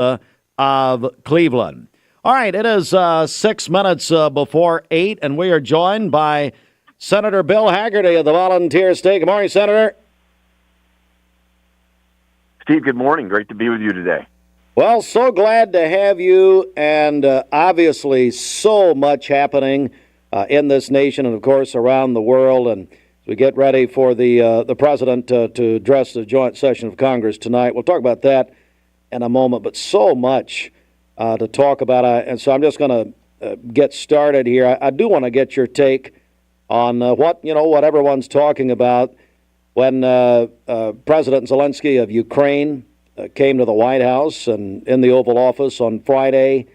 of Cleveland. All right, it is 6 minutes before 8, and we are joined by Senator Bill Hagerty of the Volunteer State. Good morning, Senator. Steve, good morning. Great to be with you today. Well, so glad to have you, and obviously so much happening in this nation and, of course, around the world. And as we get ready for the president to address the joint session of Congress tonight, we'll talk about that in a moment, but so much to talk about. And so I'm just going to get started here. I do want to get your take on what everyone's talking about when President Zelensky of Ukraine came to the White House and in the Oval Office on Friday.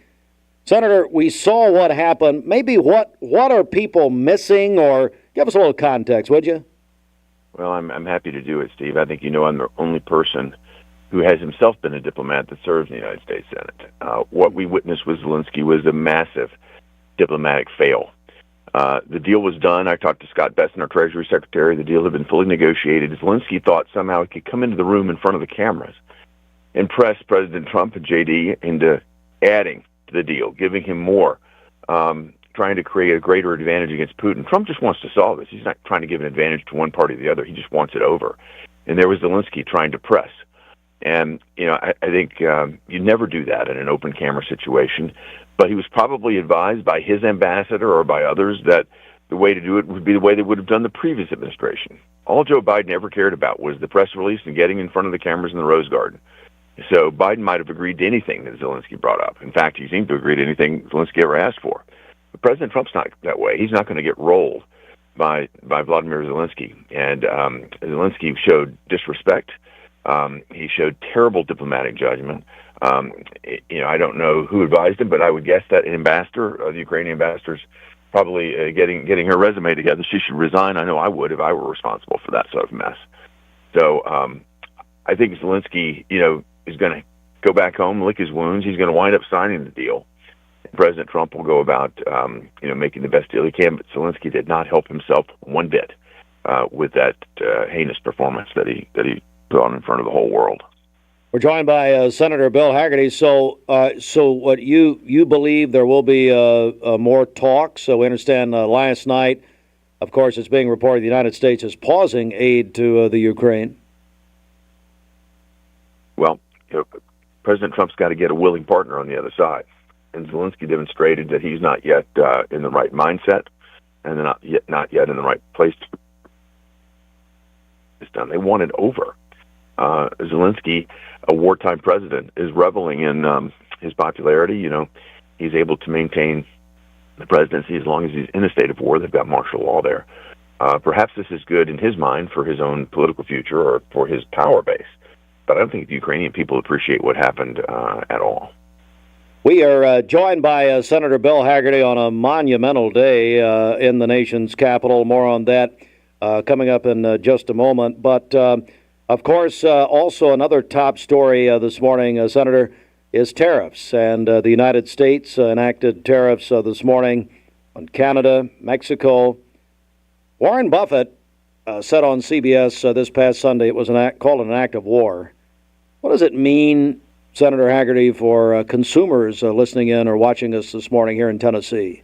Senator, we saw what happened. Maybe what are people missing, or give us a little context, would you? Well, I'm happy to do it, Steve. I think I'm the only person who has himself been a diplomat that serves in the United States Senate. What we witnessed with Zelensky was a massive diplomatic fail. The deal was done. I talked to Scott Besson, our Treasury Secretary. The deal had been fully negotiated. Zelensky thought somehow he could come into the room in front of the cameras and press President Trump and JD into adding to the deal, giving him more, trying to create a greater advantage against Putin. Trump just wants to solve this. He's not trying to give an advantage to one party or the other. He just wants it over. And there was Zelensky trying to press. And, I think you never do that in an open camera situation. But he was probably advised by his ambassador or by others that the way to do it would be the way they would have done the previous administration. All Joe Biden ever cared about was the press release and getting in front of the cameras in the Rose Garden. So Biden might have agreed to anything that Zelensky brought up. In fact, he seemed to agree to anything Zelensky ever asked for. But President Trump's not that way. He's not going to get rolled by Vladimir Zelensky. And Zelensky showed disrespect. He showed terrible diplomatic judgment. I don't know who advised him, but I would guess that ambassador, the Ukrainian ambassador's probably getting her resume together. She should resign. I know I would if I were responsible for that sort of mess. So I think Zelensky, is going to go back home, lick his wounds. He's going to wind up signing the deal. President Trump will go about, making the best deal he can. But Zelensky did not help himself one bit with that heinous performance that he put on in front of the whole world. We're joined by Senator Bill Hagerty. So what you believe there will be more talks? So we understand last night, of course, it's being reported the United States is pausing aid to the Ukraine. Well, President Trump's got to get a willing partner on the other side. And Zelensky demonstrated that he's not yet in the right mindset and not yet in the right place. It's done. They want it over. Zelensky, a wartime president, is reveling in his popularity. He's able to maintain the presidency as long as he's in a state of war. They've got martial law there. Perhaps this is good in his mind for his own political future or for his power base. But I don't think the Ukrainian people appreciate what happened at all. We are joined by Senator Bill Hagerty on a monumental day in the nation's capital. More on that coming up in just a moment. But, of course, also another top story this morning, Senator, is tariffs. And the United States enacted tariffs this morning on Canada, Mexico. Warren Buffett said on CBS this past Sunday it was called an act of war. What does it mean, Senator Hagerty, for consumers listening in or watching us this morning here in Tennessee?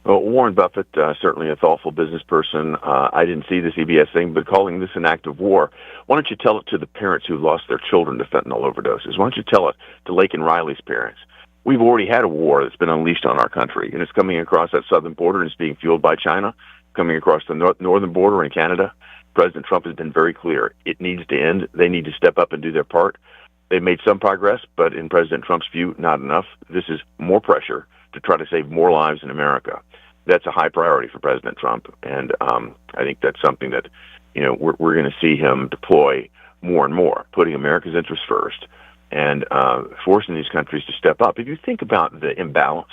Well, Warren Buffett, certainly a thoughtful business person. I didn't see the CBS thing, but calling this an act of war, why don't you tell it to the parents who lost their children to fentanyl overdoses? Why don't you tell it to Lake and Riley's parents? We've already had a war that's been unleashed on our country, and it's coming across that southern border and it's being fueled by China, coming across the northern border in Canada. President Trump has been very clear. It needs to end. They need to step up and do their part. They've made some progress, but in President Trump's view, not enough. This is more pressure to try to save more lives in America. That's a high priority for President Trump, and I think that's something that we're going to see him deploy more and more, putting America's interests first and forcing these countries to step up. If you think about the imbalance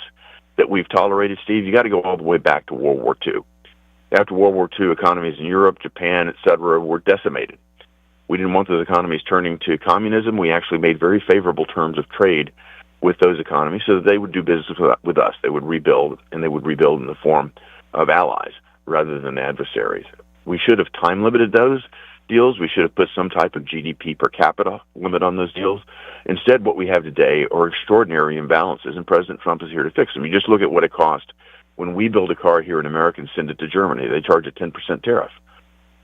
that we've tolerated, Steve, you got to go all the way back to World War II. After World War II, economies in Europe, Japan, etc., were decimated. We didn't want those economies turning to communism. We actually made very favorable terms of trade with those economies so that they would do business with us. They would rebuild, and they would rebuild in the form of allies rather than adversaries. We should have time-limited those deals. We should have put some type of GDP per capita limit on those deals. Instead, what we have today are extraordinary imbalances, and President Trump is here to fix them. You just look at what it cost when we build a car here in America and send it to Germany. They charge a 10% tariff.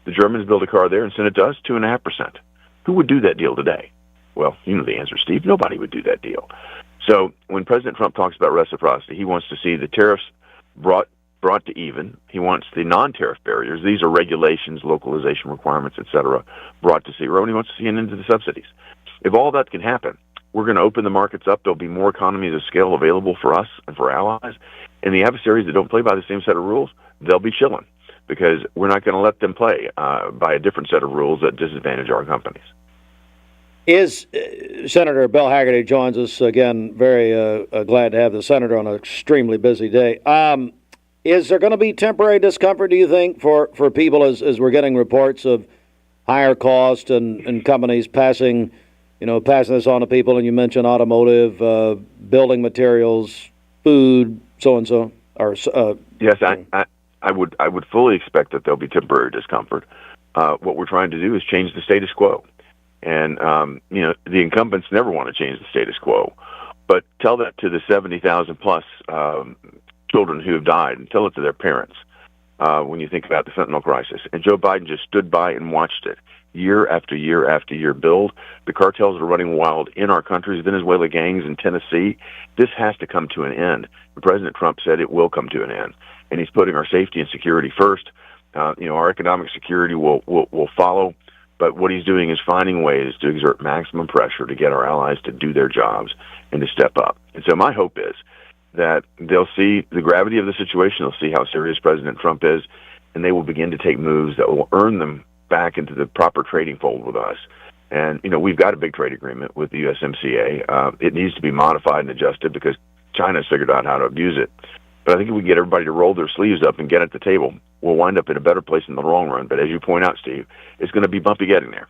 The Germans build a car there and send it to us, 2.5%. Who would do that deal today? Well, you know the answer, Steve. Nobody would do that deal. So when President Trump talks about reciprocity, he wants to see the tariffs brought to even. He wants the non-tariff barriers. These are regulations, localization requirements, et cetera, brought to zero, and he wants to see an end to the subsidies. If all that can happen, we're going to open the markets up. There'll be more economies of scale available for us and for allies. And the adversaries that don't play by the same set of rules, they'll be chilling because we're not going to let them play by a different set of rules that disadvantage our companies. Is Senator Bill Hagerty joins us again. Very glad to have the senator on an extremely busy day. Is there going to be temporary discomfort, do you think, for people as we're getting reports of higher cost and companies passing this on to people? And you mentioned automotive, building materials, food, so and so. Yes, I would fully expect that there'll be temporary discomfort. What we're trying to do is change the status quo. And, the incumbents never want to change the status quo. But tell that to the 70,000 plus children who have died, and tell it to their parents when you think about the fentanyl crisis. And Joe Biden just stood by and watched it year after year after year build. The cartels are running wild in our countries, Venezuela gangs in Tennessee. This has to come to an end. And President Trump said it will come to an end. And he's putting our safety and security first. Our economic security will follow. But what he's doing is finding ways to exert maximum pressure to get our allies to do their jobs and to step up. And so my hope is that they'll see the gravity of the situation, they'll see how serious President Trump is, and they will begin to take moves that will earn them back into the proper trading fold with us. And, we've got a big trade agreement with the USMCA. It needs to be modified and adjusted because China's figured out how to abuse it. But I think if we get everybody to roll their sleeves up and get at the table, we'll wind up in a better place in the long run. But as you point out, Steve, it's going to be bumpy getting there.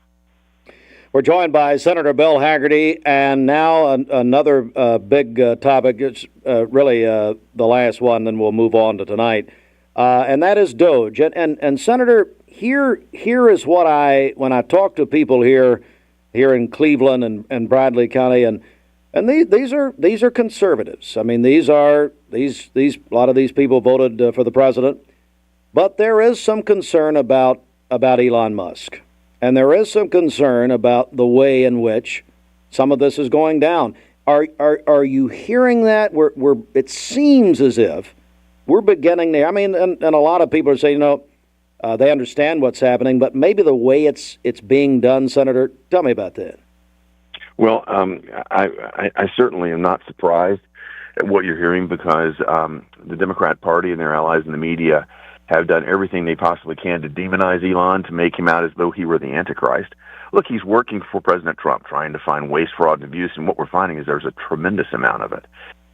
We're joined by Senator Bill Hagerty, and now another big topic. It's really the last one, then we'll move on to tonight, and that is DOGE. And Senator, here is what when I talk to people here in Cleveland and Bradley County, and these are conservatives. I mean, a lot of these people voted for the president, but there is some concern about Elon Musk. And there is some concern about the way in which some of this is going down. Are you hearing that? It seems as if we're beginning there. I mean, and a lot of people are saying, they understand what's happening, but maybe the way it's being done, Senator, tell me about that. Well, I certainly am not surprised at what you're hearing because the Democrat Party and their allies in the media have done everything they possibly can to demonize Elon, to make him out as though he were the Antichrist. Look, he's working for President Trump, trying to find waste, fraud, and abuse, and what we're finding is there's a tremendous amount of it.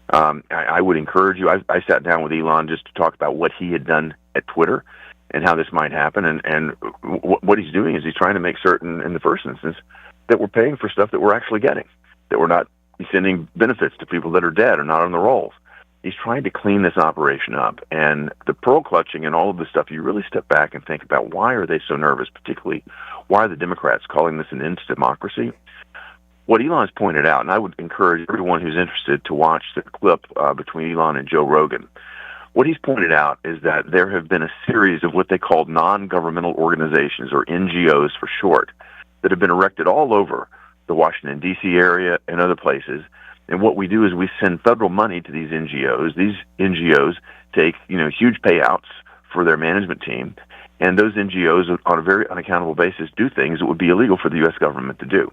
I would encourage you, I sat down with Elon just to talk about what he had done at Twitter and how this might happen, and what he's doing is he's trying to make certain, in the first instance, that we're paying for stuff that we're actually getting, that we're not sending benefits to people that are dead or not on the rolls. He's trying to clean this operation up. And the pearl clutching and all of this stuff, you really step back and think about why are they so nervous, particularly why are the Democrats calling this an end to democracy? What Elon's pointed out, and I would encourage everyone who's interested to watch the clip between Elon and Joe Rogan, what he's pointed out is that there have been a series of what they call non-governmental organizations, or NGOs for short, that have been erected all over the Washington, D.C. area and other places. And what we do is we send federal money to these NGOs. These NGOs take, huge payouts for their management team, and those NGOs, on a very unaccountable basis, do things that would be illegal for the U.S. government to do.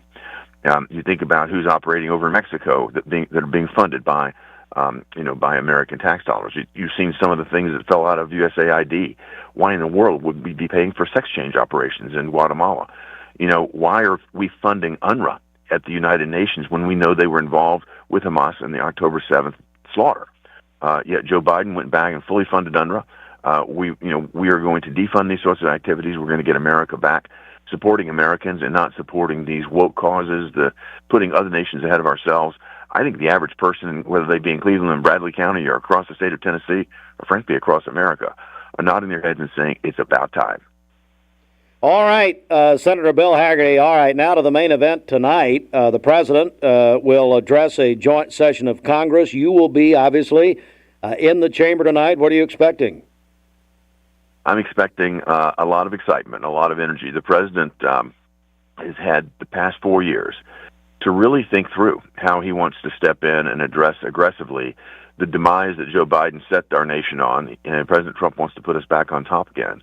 You think about who's operating over in Mexico that are being funded by, by American tax dollars. You've seen some of the things that fell out of USAID. Why in the world would we be paying for sex change operations in Guatemala? Why are we funding UNRWA at the United Nations when we know they were involved with Hamas in the October 7th slaughter? Yet Joe Biden went back and fully funded UNRWA. We are going to defund these sorts of activities. We're going to get America back supporting Americans and not supporting these woke causes, putting other nations ahead of ourselves. I think the average person, whether they be in Cleveland and Bradley County or across the state of Tennessee, or frankly across America, are nodding their heads and saying it's about time. All right, Senator Bill Hagerty. All right, now to the main event tonight. The president will address a joint session of Congress. You will be, obviously, in the chamber tonight. What are you expecting? I'm expecting a lot of excitement, a lot of energy. The president has had the past 4 years to really think through how he wants to step in and address aggressively the demise that Joe Biden set our nation on, and President Trump wants to put us back on top again.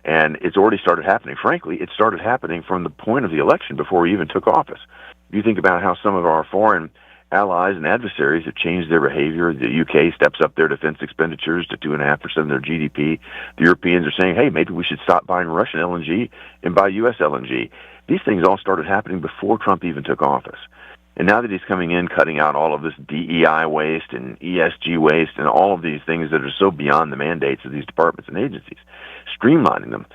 And it's already started happening. Frankly, it started happening from the point of the election before he even took office. If you think about how some of our foreign allies and adversaries have changed their behavior, the UK steps up their defense expenditures to 2.5% of their GDP. The Europeans are saying, hey, maybe we should stop buying Russian LNG and buy U.S. LNG. These things all started happening before Trump even took office. And now that he's coming in, cutting out all of this DEI waste and ESG waste and all of these things that are so beyond the mandates of these departments and agencies, streamlining them,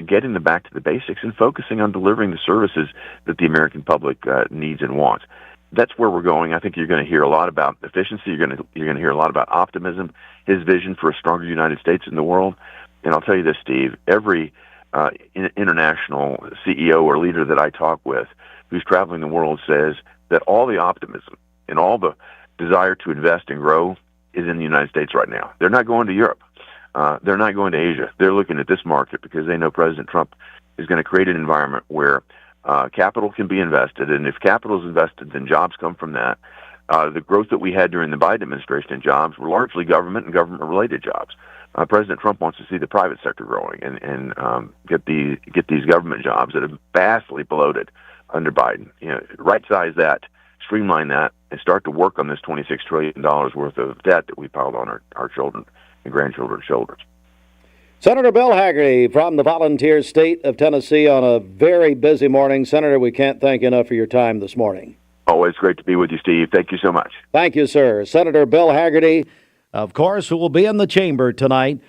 getting them back to the basics, and focusing on delivering the services that the American public needs and wants. That's where we're going. I think you're going to hear a lot about efficiency. You're going to hear a lot about optimism, his vision for a stronger United States in the world. And I'll tell you this, Steve, every international CEO or leader that I talk with who's traveling the world says that all the optimism and all the desire to invest and grow is in the United States right now. They're not going to Europe. They're not going to Asia. They're looking at this market because they know President Trump is going to create an environment where capital can be invested. And if capital is invested, then jobs come from that. The growth that we had during the Biden administration in jobs were largely government and government-related jobs. President Trump wants to see the private sector growing and get these government jobs that have vastly bloated under Biden. Right-size that, streamline that, and start to work on this $26 trillion worth of debt that we piled on our children and grandchildren's shoulders. Senator Bill Hagerty from the volunteer state of Tennessee on a very busy morning. Senator, we can't thank you enough for your time this morning. Always great to be with you, Steve. Thank you so much. Thank you, sir. Senator Bill Hagerty, of course, who will be in the chamber tonight.